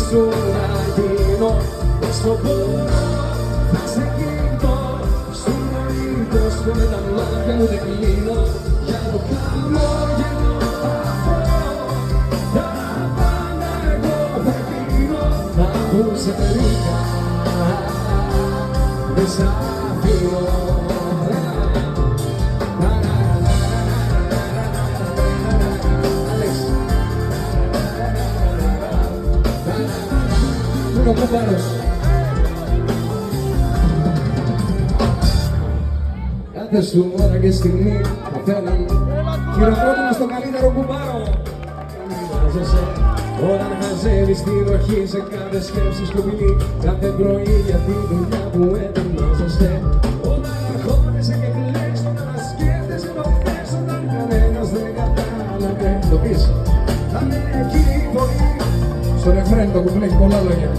σου να γίνω. Πώς το μπορώ, θα ξεκινώ. Σου νοήτως που με τα μάτια μου δεν κλείνω. Για το χαμόγελο αυτό, τα πάντα εγώ θα γίνω. Αφού σε βρήκα, δεν σ' αφήνω. Ο κουμπάρος. Κάθε σου ώρα και στιγμή θα θέλαν χειροκρότημα στο καλύτερο κουμπάρο. Μοιάζεσαι όταν χαζεύεις τη ροχή σε κάθε σκέψη σκοπηλή. Κάθε πρωί για τη δουλειά που ετοιμάζεσαι. Όταν ερχόμεσαι και κλαις, όταν σκέφτεσαι το χθες, όταν κανένας δεν κατάλαβε. Το πεις, θα είναι εκεί η βοή. Στο ρεφρέν το κουμπλέ έχει πολλά λόγια.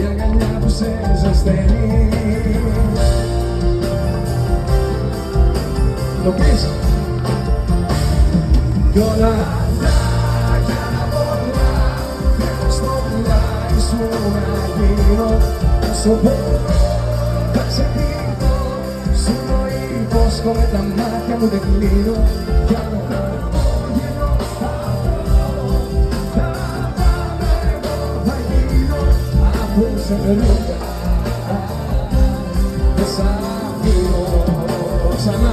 Η αγκαλιά που σε ζεσταίνει. Το πεις. Κι όλα αυτά κι άλλα πολλά έχω στο πλάι σου να γίνω. Όσο μπορώ θα ξεφύγω. Σου νοήτως με τα μάτια μου δεν κλείνω. Για το χαμόγελο αυτό, τα πάντα εγώ θα γίνω. Αφού σε βρήκα, δεν σ' αφήνω. Ξανά.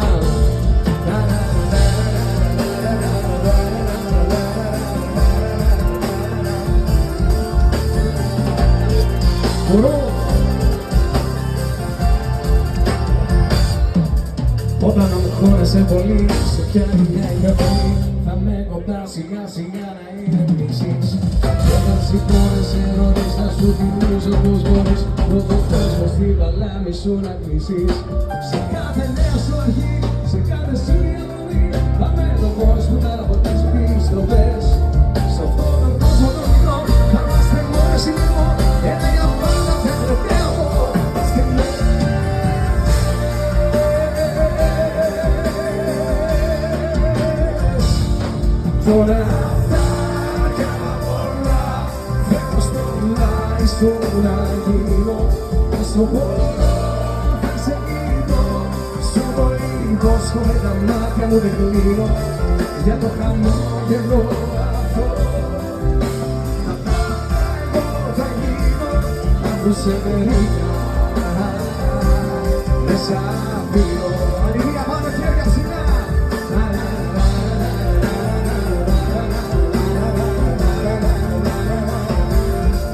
Όταν αγχώνεσαι πολύ, σε πιάνει μια υπερβολή. Θα με κοντά σιγά σιγά να είναι πλησίς. Όταν σηκώνεσαι ρωτείς, θα σου θυμίζω πως μπορείς. Πρώτο κόσμο στη παλάμη σου να κλείσεις. Σε κάθε νέα σου αρχή, σε κάθε σου διαδρομή, πάμε το φως που τα από τις πιστροφές. Σ' αυτόν τον κόσμο τον κοινό, θα είμαστε μόνο εσύ και εγώ. Ένα για πάντα τελευταίο στιγμές. Τώρα αυτά κι άλλα πολλά έχω στο πλάι σου να γίνω. Όσο μπορώ θα ξεκινώ. Σου νοήτως με τα μάτια μου δεν κλείνω. Για το χαμόγελο αυτό, τα πάντα εγώ θα γίνω. Αφού σε βρήκα, δεν σ' αφήνω.